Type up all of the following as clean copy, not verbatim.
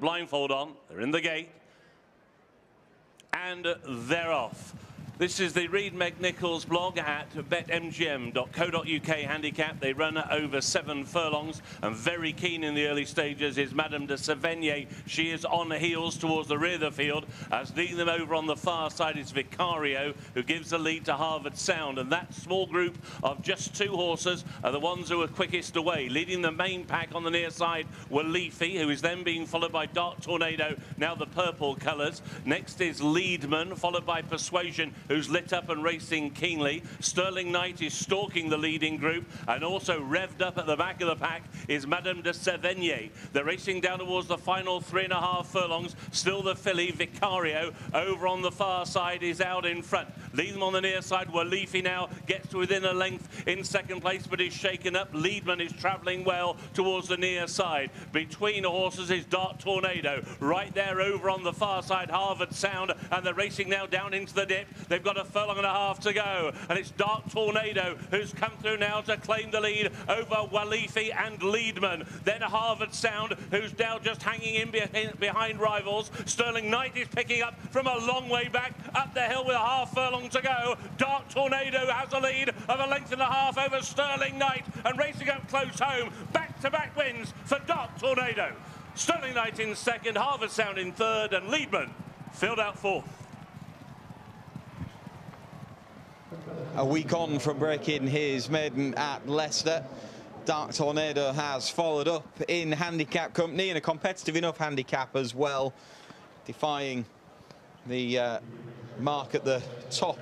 Blindfold on, they're in the gate, and they're off. This is the Reed McNichols blog at betmgm.co.uk handicap. They run over 7 furlongs, and very keen in the early stages is Madame de Sevigné. She is on heels towards the rear of the field, as leading them over on the far side is Vicario, who gives the lead to Harvard Sound. And that small group of just 2 horses are the ones who are quickest away. Leading the main pack on the near side were Leafy, who is then being followed by Dark Tornado, now the purple colours. Next is Leadman, followed by Persuasion, who's lit up and racing keenly. Sterling Knight is stalking the leading group, and also revved up at the back of the pack is Madame de Sevigné. They're racing down towards the final 3.5 furlongs. Still the filly Vicario over on the far side is out in front. Lead them on the near side where Leafy now gets to within a length in second place, but is shaken up. Leadman is travelling well towards the near side. Between horses is Dark Tornado. Right there over on the far side, Harvard Sound, and they're racing now down into the dip. They've got a furlong and a half to go, and it's Dark Tornado who's come through now to claim the lead over Walifi and Leadman. Then Harvard Sound, who's now just hanging in behind rivals. Sterling Knight is picking up from a long way back up the hill with a half furlong to go. Dark Tornado has a lead of 1.5 lengths over Sterling Knight, and racing up close home. Back-to-back wins for Dark Tornado. Sterling Knight in second, Harvard Sound in third, and Leadman filled out fourth. A week on from breaking his maiden at Leicester, Dark Tornado has followed up in handicap company, and a competitive enough handicap as well, defying the mark at the top,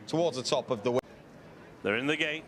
towards the top of the... They're in the gate,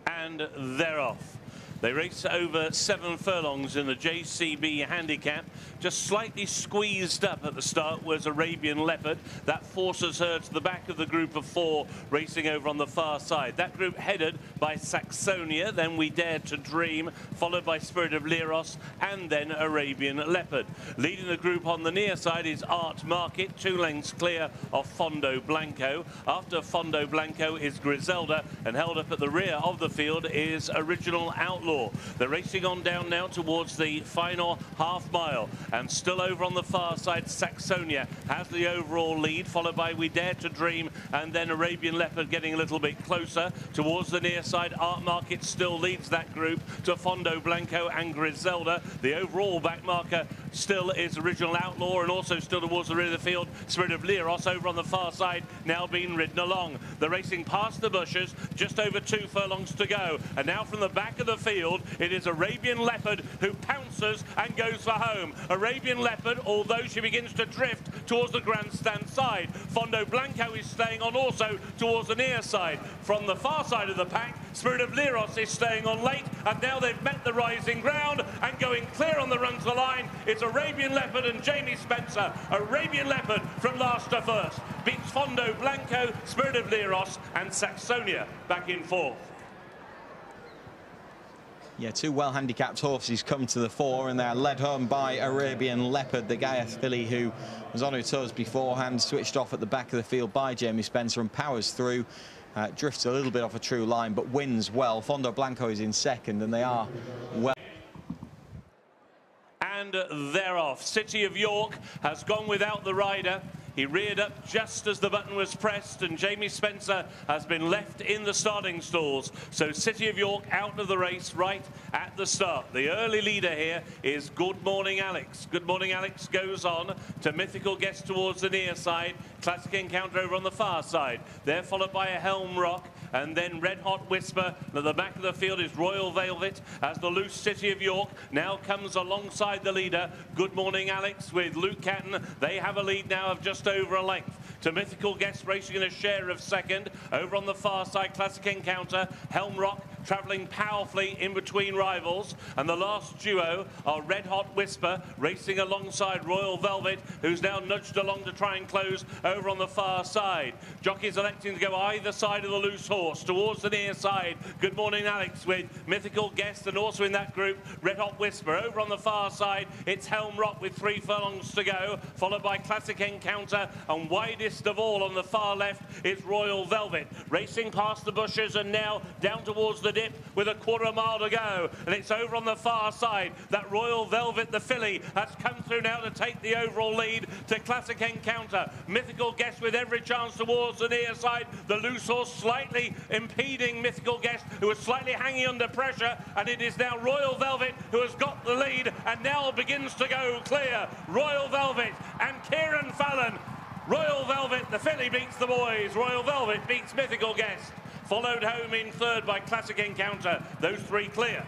and they're off. They race over 7 furlongs in the JCB handicap. Just slightly squeezed up at the start was Arabian Leopard. That forces her to the back of the group of 4 racing over on the far side. That group headed by Saxonia, then We Dare to Dream, followed by Spirit of Leros, and then Arabian Leopard. Leading the group on the near side is Art Market, 2 lengths clear of Fondo Blanco. After Fondo Blanco is Griselda, and held up at the rear of the field is Original Outlaw. They're racing on down now towards the final half mile, and still over on the far side Saxonia has the overall lead, followed by We Dare to Dream, and then Arabian Leopard getting a little bit closer towards the near side. Art Market still leads that group to Fondo Blanco and Griselda. The overall back marker still is Original Outlaw, and also still towards the rear of the field Spirit of Leros over on the far side, now being ridden along. They're racing past the bushes, just over 2 furlongs to go, and now from the back of the field it is Arabian Leopard who pounces and goes for home. Arabian Leopard, although she begins to drift towards the grandstand side. Fondo Blanco is staying on also towards the near side. From the far side of the pack, Spirit of Leros is staying on late, and now they've met the rising ground, and going clear on the run to the line, it's Arabian Leopard and Jamie Spencer. Arabian Leopard from last to first beats Fondo Blanco, Spirit of Leros, and Saxonia back in fourth. Yeah, 2 well-handicapped horses come to the fore, and they're led home by Arabian Leopard, the Gaiath filly who was on her toes beforehand, switched off at the back of the field by Jamie Spencer and powers through. Drifts a little bit off a true line, but wins well. Fondo Blanco is in second, and they are well. And they're off. City of York has gone without the rider. He reared up just as the button was pressed, and Jamie Spencer has been left in the starting stalls. So City of York out of the race right at the start. The early leader here is Good Morning Alex. Good Morning Alex goes on to Mythical Guest towards the near side. Classic Encounter over on the far side. They're followed by a Helm Rock, and then Red Hot Whisper. At the back of the field is Royal Velvet, as the loose City of York now comes alongside the leader, Good Morning Alex, with Luke Catton. They have a lead now of just over a length. To Mythical Guest racing in a share of second. Over on the far side, Classic Encounter, Helm Rock travelling powerfully in between rivals, and the last duo are Red Hot Whisper racing alongside Royal Velvet, who's now nudged along to try and close over on the far side. Jockeys electing to go either side of the loose horse towards the near side. Good Morning Alex with Mythical Guest, and also in that group Red Hot Whisper. Over on the far side it's Helm Rock with 3 furlongs to go, followed by Classic Encounter, and widest of all on the far left is Royal Velvet racing past the bushes, and now down towards the dip with a quarter of a mile to go. And it's over on the far side. That Royal Velvet, the filly, has come through now to take the overall lead to Classic Encounter. Mythical Guest with every chance towards the near side. The loose horse slightly impeding Mythical Guest, who was slightly hanging under pressure. And it is now Royal Velvet who has got the lead and now begins to go clear. Royal Velvet and Kieran Fallon. Royal Velvet, the filly, beats the boys. Royal Velvet beats Mythical Guest. Followed home in third by Classic Encounter. Those three clear.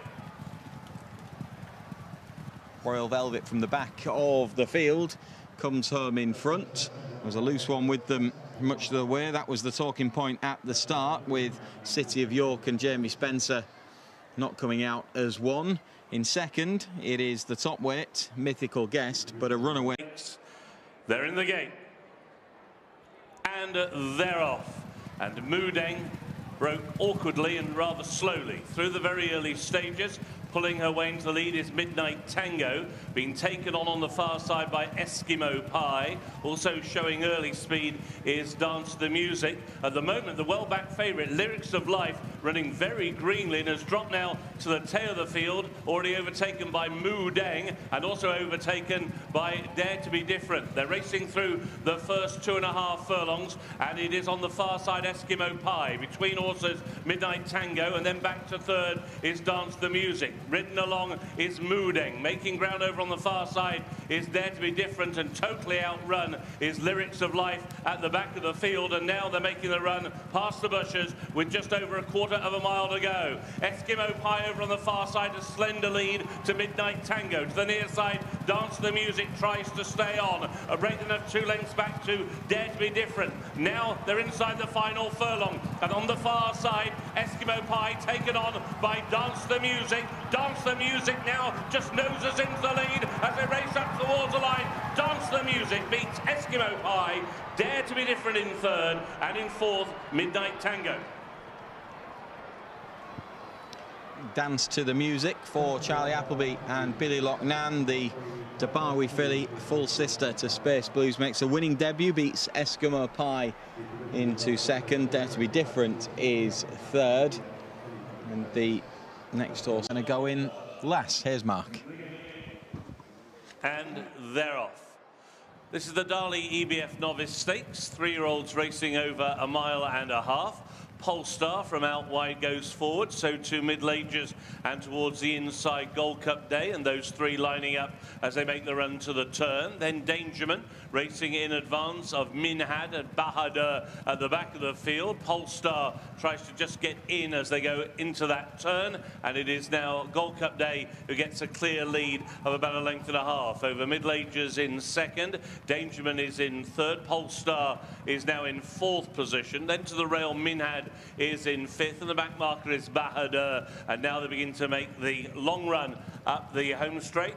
Royal Velvet from the back of the field comes home in front. There was a loose one with them much of the way. That was the talking point at the start, with City of York and Jamie Spencer not coming out as one. In second, it is the top weight, Mythical Guest, but a runaway. They're in the gate. And they're off. And Moodeng broke awkwardly and rather slowly through the very early stages. Pulling her way into the lead is Midnight Tango, being taken on the far side by Eskimo Pie. Also showing early speed is Dance the Music. At the moment, the well-backed favourite, Lyrics of Life, running very greenly and has dropped now to the tail of the field, already overtaken by Moodeng and also overtaken by Dare to Be Different. They're racing through the first 2.5 furlongs, and it is on the far side Eskimo Pie. Between horses, Midnight Tango, and then back to third is Dance the Music. Ridden along is Moodeng. Making ground over on the far side is Dare to Be Different, and totally outrun is Lyrics of Life at the back of the field. And now they're making the run past the bushes with just over a quarter of a mile to go. Eskimo Pie over on the far side, a slender lead to Midnight Tango. To the near side, Dance the Music tries to stay on. A break of 2 lengths back to Dare to Be Different. Now they're inside the final furlong. And on the far side, Eskimo Pie taken on by Dance the Music. Dance the Music now just noses into the lead as they race up towards the line. Dance the Music beats Eskimo Pie. Dare to Be Different in third, and in fourth, Midnight Tango. Dance to the Music for Charlie Appleby and Billy Loughnane. The Dabawi filly, full sister to Space Blues, makes a winning debut, beats Eskimo Pie into second. Dare to Be Different is third, and the next horse going to go in last. Here's Mark. And they're off. This is the Darley EBF Novice Stakes. 3-year-olds racing over 1.5 miles. Polestar from out wide goes forward, so too middle ages and towards the inside Gold Cup Day, and those three lining up as they make the run to the turn. Then Dangerman racing in advance of Minhad and Bahadur at the back of the field. Polestar tries to just get in as they go into that turn, and it is now Gold Cup Day who gets a clear lead of about 1.5 lengths over middle ages in second. Dangerman is in third. Polestar is now in fourth position. Then to the rail, Minhad is in fifth, and the back marker is Bahadur. And now they begin to make the long run up the home straight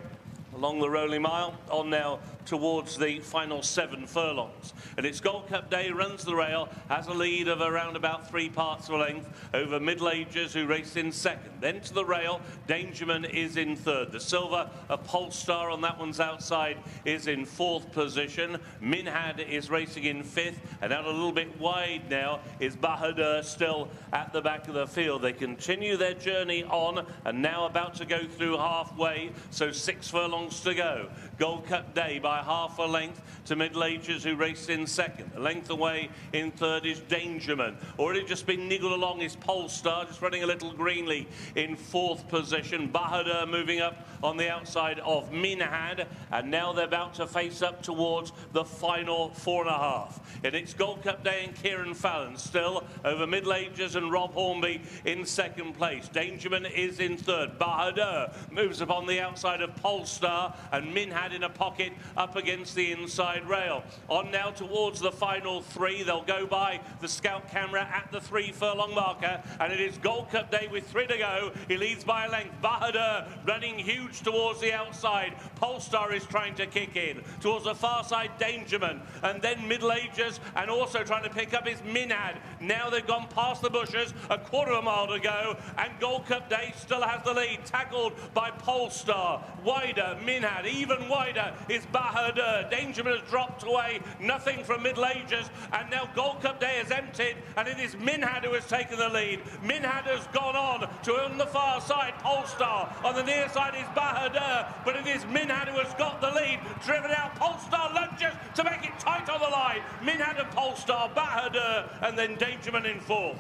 along the rolling mile, on now towards the final 7 furlongs. And it's Gold Cup Day, runs the rail, has a lead of around about 3 parts of a length over middle ages who race in second. Then to the rail, Dangerman is in third. The silver, a Polestar on that one's outside, is in fourth position. Minhad is racing in fifth, and out a little bit wide now is Bahadur, still at the back of the field. They continue their journey on, and now about to go through halfway, so 6 furlongs to go. Gold Cup Day by 1/2 length to middle ages who raced in second. A length away in third is Dangerman. Already just been niggled along is Polestar, just running a little greenly in fourth position. Bahadur moving up on the outside of Minhad, and now they're about to face up towards the final 4.5. And it's Gold Cup Day and Kieran Fallon still over middle ages and Rob Hornby in second place. Dangerman is in third. Bahadur moves upon the outside of Polestar, and Minhad in a pocket up against the inside rail. On now towards the final 3. They'll go by the scout camera at the 3 furlong marker, and it is Gold Cup Day with 3 to go. He leads by a length. Bahadur running huge towards the outside. Polestar is trying to kick in towards the far side, Dangerman, and then middle ages, and also trying to pick up is Minhad. Now they've gone past the bushes, a 1/4 mile to go, and Gold Cup Day still has the lead, tackled by Polestar. Wider, Minhad, even wider. wider is Bahadur. Dangerman has dropped away, nothing from Middle Ages, and now Gold Cup Day is emptied, and it is Minhad who has taken the lead. Minhad has gone on the far side, Polestar. On the near side is Bahadur, but it is Minhad who has got the lead. Driven out, Polestar lunges to make it tight on the line. Minhad and Polestar, Bahadur, and then Dangerman in fourth.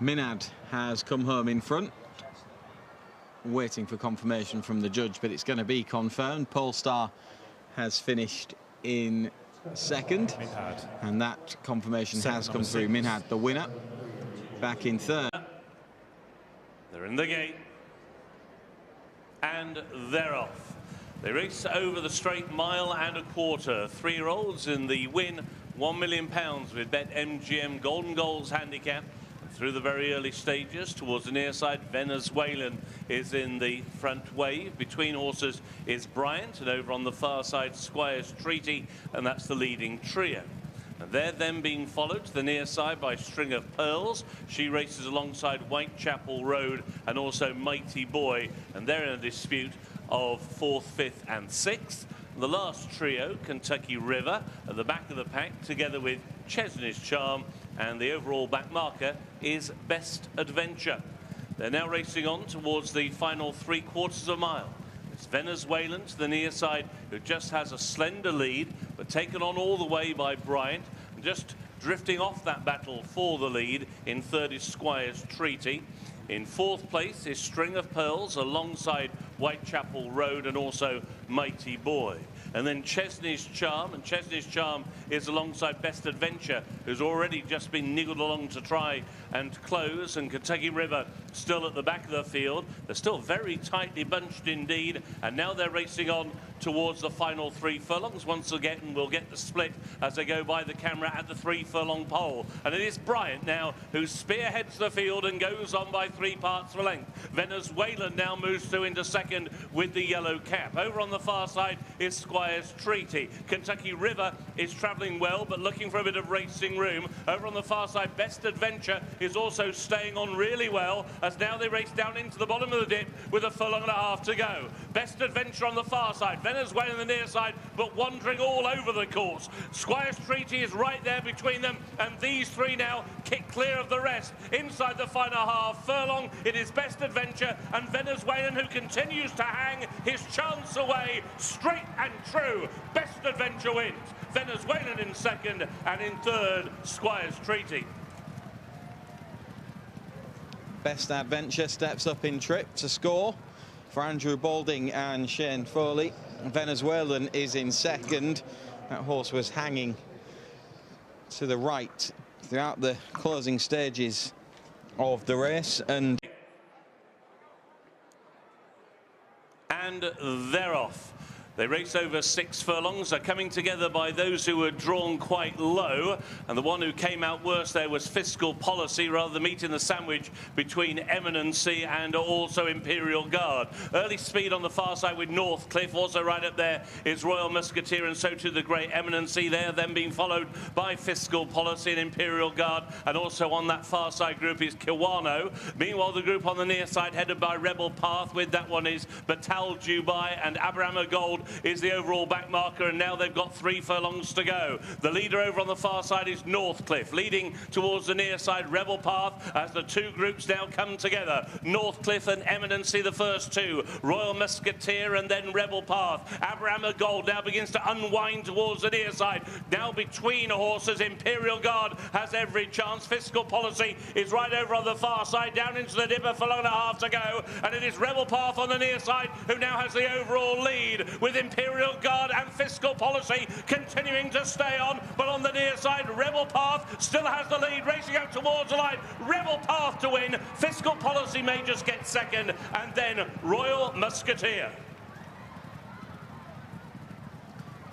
Minhad has come home in front, waiting for confirmation from the judge, but it's going to be confirmed. Polestar has finished in second, and that confirmation has come through. Minhad, the winner, back in third. They're in the gate, and they're off. They race over the straight mile and a quarter. 3-year-olds in the win, £1 million with BetMGM Golden Goals handicap. Through the very early stages towards the near side, Venezuelan is in the front wave. Between horses is Bryant, and over on the far side, Squire's Treaty, and that's the leading trio. And they're then being followed to the near side by String of Pearls. She races alongside Whitechapel Road and also Mighty Boy, and they're in a dispute of 4th, 5th and 6th. The last trio, Kentucky River, at the back of the pack, together with Chesney's Charm, and the overall back marker is Best Adventure. They're now racing on towards the final 3/4 of a mile. It's Venezuelan to the near side, who just has a slender lead, but taken on all the way by Bryant. Just drifting off that battle for the lead in third is Squire's Treaty. In fourth place is String of Pearls alongside Whitechapel Road and also Mighty Boy. And then Chesney's Charm, and Chesney's Charm is alongside Best Adventure, who's already just been niggled along to try and close, and Kentucky River still at the back of the field. They're still very tightly bunched indeed, and now they're racing on towards the final 3 furlongs. Once again, we'll get the split as they go by the camera at the 3 furlong pole. And it is Bryant now who spearheads the field and goes on by 3 parts of a length. Venezuelan now moves through into second with the yellow cap. Over on the far side is Squire's Treaty. Kentucky River is travelling well, but looking for a bit of racing room. Over on the far side, Best Adventure is also staying on really well, as now they race down into the bottom of the dip with a furlong and a half to go. Best Adventure on the far side, Venezuela on the near side, but wandering all over the course. Squire's Treaty is right there between them, and these 3 now kick clear of the rest. Inside the final half furlong, it is Best Adventure and Venezuelan who continues to hang his chance away, straight and true. Best Adventure wins. Venezuelan in second, and in third, Squire's Treaty. Best Adventure steps up in trip to score for Andrew Balding and Shane Foley. Venezuelan is in second. That horse was hanging to the right throughout the closing stages of the race, and they're off. They race over 6 furlongs, are coming together by those who were drawn quite low, and the one who came out worse there was Fiscal Policy, rather than meeting the sandwich between Eminency and also Imperial Guard. Early speed on the far side with Northcliffe, also right up there is Royal Musketeer, and so too the great Eminency there, then being followed by Fiscal Policy and Imperial Guard, and also on that far side group is Kiwano. Meanwhile, the group on the near side headed by Rebel Path, with that one is Batal Dubai, and Abraham Gold is the overall back marker, and now they've got 3 furlongs to go. The leader over on the far side is Northcliffe, leading towards the near side Rebel Path, as the 2 groups now come together. Northcliffe and Eminency, the first 2. Royal Musketeer and then Rebel Path. Abraham Gold now begins to unwind towards the near side. Now between horses, Imperial Guard has every chance. Fiscal Policy is right over on the far side, down into the dip, a furlong and a half to go, and it is Rebel Path on the near side who now has the overall lead, with Imperial Guard and Fiscal Policy continuing to stay on, but on the near side, Rebel Path still has the lead, racing out towards the line. Rebel Path to win. Fiscal Policy may just get second, and then Royal Musketeer.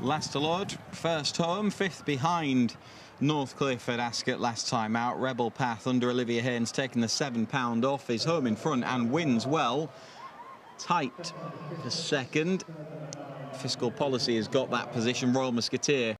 last to load, first home, 5th behind Northcliffe at Ascot last time out. Rebel Path under Olivia Haynes taking the £7 off, is home in front and wins well. Tight for second. Fiscal Policy has got that position. Royal Musketeer